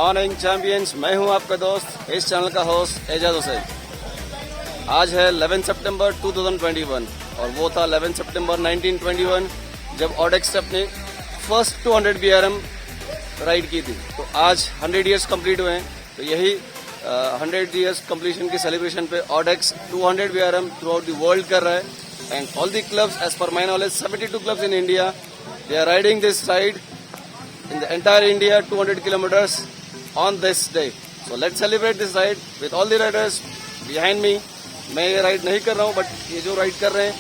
Morning champions. मैं हूं आपका दोस्त, इस चैनल का होस्ट एजाज हुसैन। आज है 11 सितंबर 2021 और वो था 11 सितंबर 1921 जब ऑडेक्स ने अपने फर्स्ट 200 BRM राइड की थी। तो आज 100 ईयर्स कंप्लीट हुए हैं, तो यही 100 ईयर्स कंप्लीशन की सेलिब्रेशन पे Audax 200 BRM throughout the world कर रहा है। And all the clubs, as per my knowledge 72 clubs in India, they are riding this ride in the entire India 200 kilometers on this day. So let's celebrate this ride with all the riders behind me. मैं ये ride नहीं कर रहा हूँ, but ये जो ride कर रहे हैं,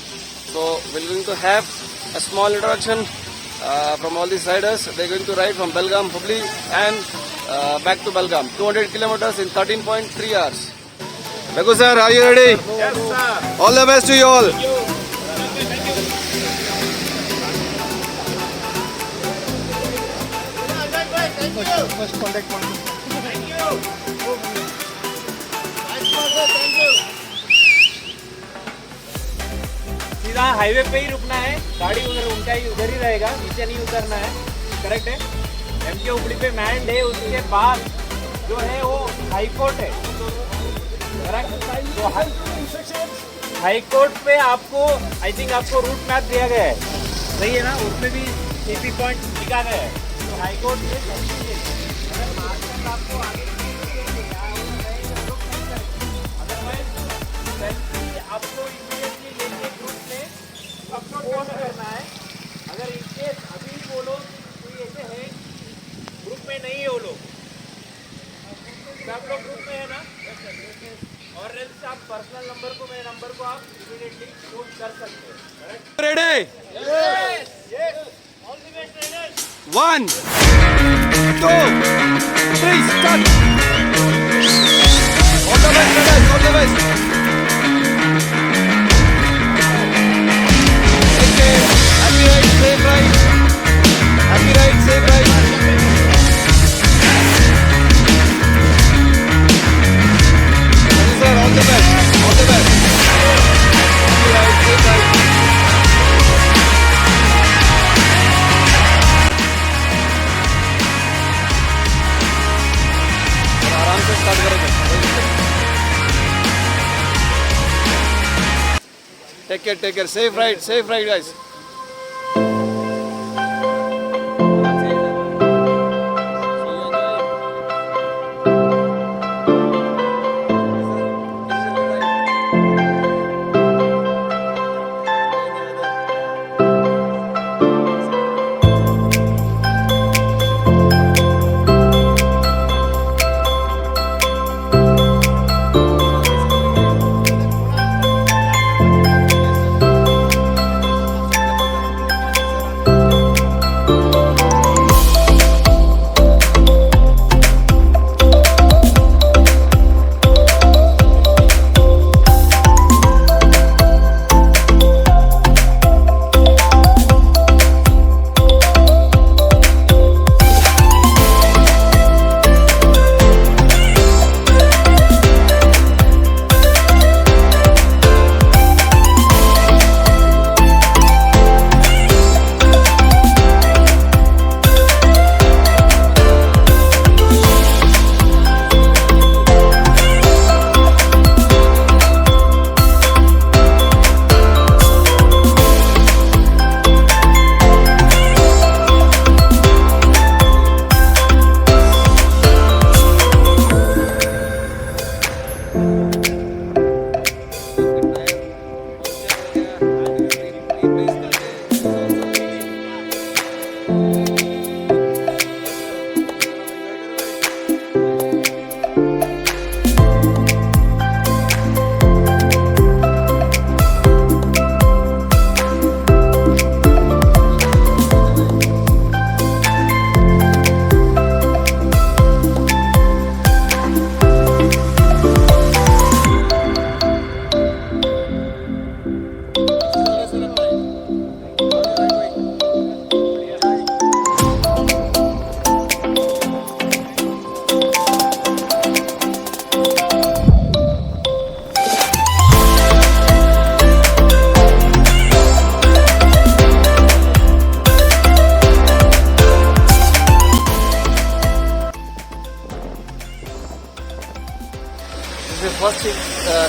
so we're going to have a small introduction from all these riders. They're going to ride from Belgaum, Hubli and back to Belgaum, 200 kilometers in 13.3 hours. Beghu sir, are you ready? Yes, sir. All the best to you all. First contact point. Thank you. Thank you. सीधा highway पे ही रुकना है, गाड़ी उनका ही उधर ही रहेगा, नीचे नहीं उतरना है। करेक्ट है? एमके हुबली पे मैंड है, उसके बाद जो है वो हाई कोर्ट है। करेक्ट? तो हाई कोर्ट पे आपको आई थिंक आपको रूट मैप दिया गया है, सही है ना? उसमें भी एपी पॉइंट लिखा गया है। तो हाई कोर्ट में आपको आगे आपको इमीडिएटली लेके ग्रुप में अपलोड करना है। अगर इनकेस अभी वो लोग कोई ऐसे है ग्रुप में नहीं है, वो लोग सब लोग ग्रुप में है ना, और else आप पर्सनल नंबर को, मेरे नंबर को आप इमीडिएटली फोन कर सकते हैं। Ready? Yes. Yes. All the best riders. 1, 2, 3, start. All the best, riders, all the best. Take care. Happy ride, safe ride. Happy ride, safe ride. Sir, all the best. All the best. Happy ride, safe ride. आराम से start करेंगे। Take care, safe ride guys.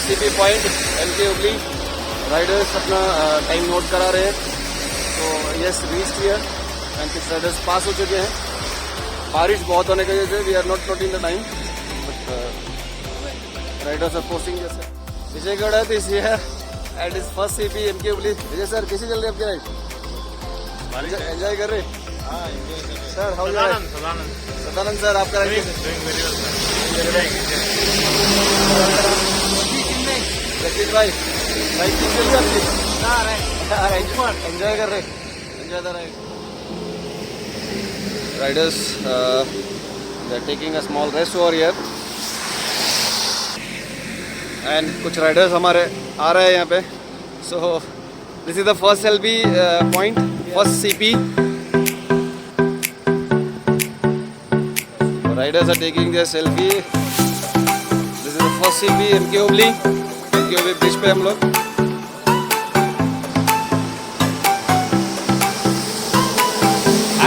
CP point MK Hubli riders अपना time note करा रहे हैं. तो yes reached here and 6 riders pass हो चुके हैं. बारिश बहुत होने की वजह से we are not noting the time but riders are posting जैसे. Vijay Gowda is here at is first CP MK Hubli. Vijay sir कैसी चल रही है आपकी राइड? एंजॉय कर रहे सर? हाउ सदानंद सर आपका राइड रशीद भाई राइड की चल रही आपकी? एंजॉय कर रहे? Enjoy the ride. Riders they are taking a small rest over here and कुछ riders हमारे आ रहे हैं यहाँ पे. So this is the first LB point, first CP. So, riders are taking their selfie. This is the first CP MK Hubli. MK Hubli bridge पे हम लोग.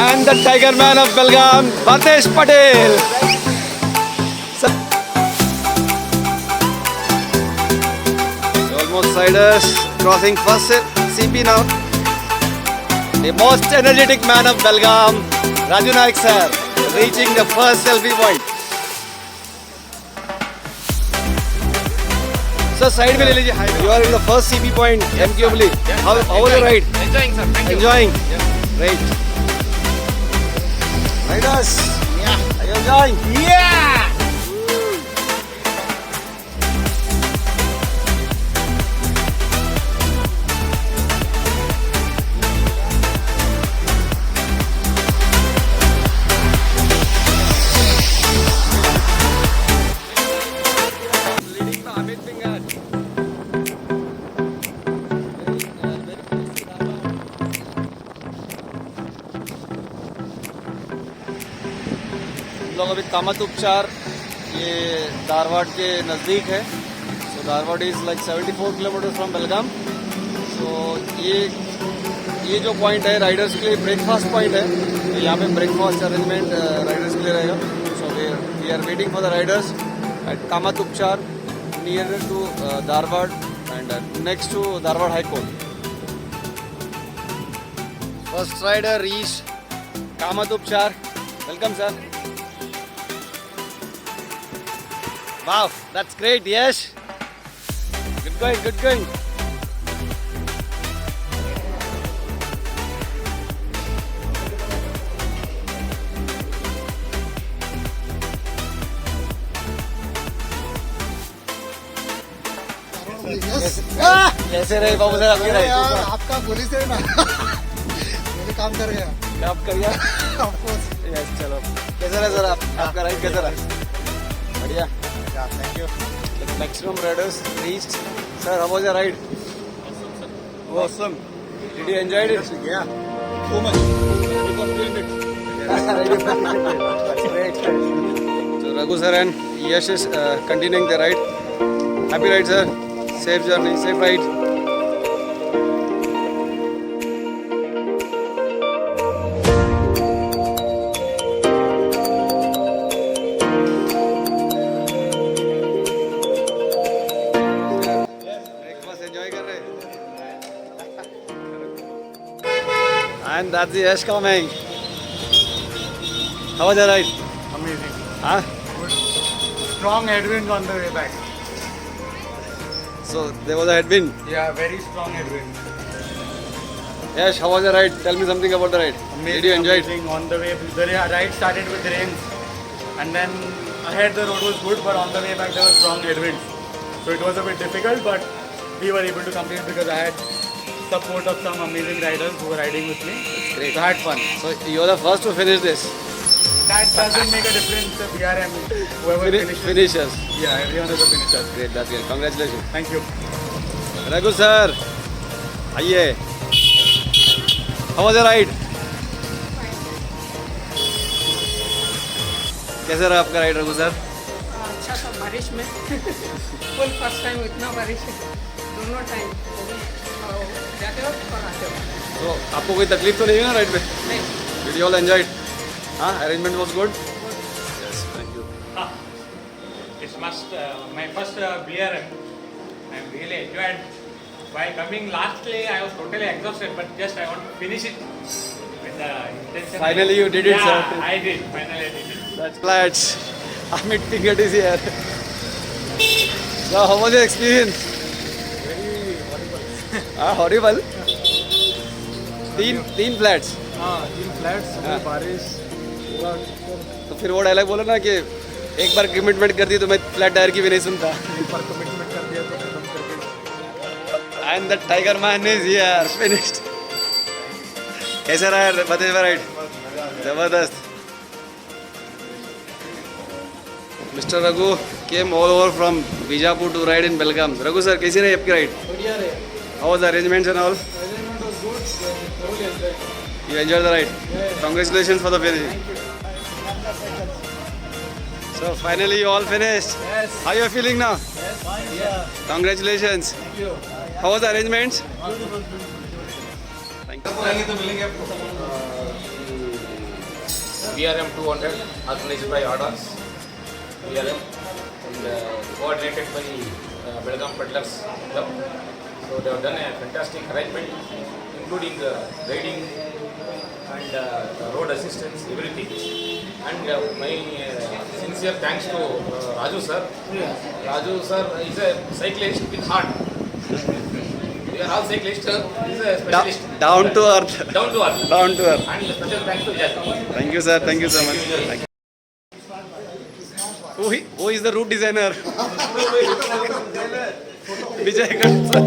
And the Tiger Man of Belgaum, Bhartesh Patel. Almost riders crossing first CP now. The most energetic man of Belgaum, Raju Naik sir, reaching the first selfie point. Sir, side में ले लीजिए. You are in the first CP point, MK Hubli. How was the ride? Enjoying, sir. Thank you. Enjoying. Great. Riders, are you enjoying? Yeah. Leading the Amit Pingat. हम लोग अभी कामत उपचार ये धारवाड़ के नज़दीक है. So Dharwad is like 74 kilometre from Belgaum. So ये जो पॉइंट है राइडर्स के लिए ब्रेकफास्ट पॉइंट है. तो यहाँ पे ब्रेकफास्ट अरेंजमेंट राइडर्स के लिए रहेगा. So we are waiting for the riders at Kamat Upachar near to Dharwad and next to Dharwad high court. First rider reach Kamat Upachar. Welcome sir. Wow, that's great, yes. Good going, good going. कैसे रहे बाबू sir आपकी ride? आपका police है ना. मेरे काम कर गया. आप कर गया? यस चलो. कैसा रहा सर आपका राइड कैसा रहा? बढ़िया. Thank you. The maximum riders reached. Sir, how was your ride? Awesome. Did you enjoy it? Yeah. Too much. It was 3 minutes. That's great. So Raghu sir and Yash is continuing the ride. Happy ride, sir. Safe journey, safe ride. Breakfast enjoy कर रहे? And that's the Yash coming. How was your ride? Amazing. Huh? Good. Strong headwind on the way back. So there was a headwind. Yeah, very strong headwind. Yash, how was your ride? Tell me something about the ride. Did you enjoy it? Amazing. On the way, the ride started with rains, and then ahead the road was good, but on the way back there was strong headwinds. So it was a bit difficult, but we were able to complete because I had support of some amazing riders who were riding with me. Great. So I had fun. So you're the first to finish this. That doesn't make a difference. The BRM, whoever finishes. Finishers. Yeah, everyone is a finisher. Great, that's great. Congratulations. Thank you. Raghu sir, आइए. How was your ride? कैसे रहा आपका ride Raghu sir? अच्छा था बारिश में. Full first time इतना बारिश है दोनों टाइम जाते वक्त और आते वक्त. तो आपको कोई तकलीफ तो नहीं हुई ना राइड में? नहीं. Did you all enjoy it? हाँ, arrangement was good. Yes, thank you. It's my first BRM. I really enjoyed. While coming lastly, I was totally exhausted, but just I want to finish it with the intention. Finally you did it, yeah, sir. I did. Finally, I did it. That's lads. Amit Pingat is here. So how was your experience? Very horrible. Horrible. तीन flats. हाँ 3 flats हाँ. बारिश पूरा तो फिर वो dialogue बोलो ना कि एक बार कमिटमेंट कर दी तो मैं फ्लैट टायर की भी नहीं सुनता. एक बार कमिटमेंट कर दिया तो खत्म करके and the tiger man is here finished. कैसा रहा फतेहपुर राइड? जबरदस्त. Mister Raghu came all over from Bijapur to ride in Belgaum. Raghu sir कैसी रही आपकी राइड? बढ़िया रहे. How was the arrangements and all? Arrangement was good. Thoroughly enjoyed. You enjoyed the ride? Congratulations for the finish. So finally you all finished. Yes. How you are feeling now? Yes. Yeah. Congratulations. Thank you. How was the arrangements? Thank you. VRM 200 organized by ADAS VRM and coordinated by Belgaum Peddlers Club. So they have done a fantastic arrangement, including guiding and road assistance, everything. And my sincere thanks to Raju sir. Raju sir is a cyclist with heart. We are all cyclists. He is a specialist. Down to earth. Down to earth. Down to earth. And special thanks to Jack. Thank you, sir. Thank you so much. Thank you. Who is the route designer? Vijay Ganesha.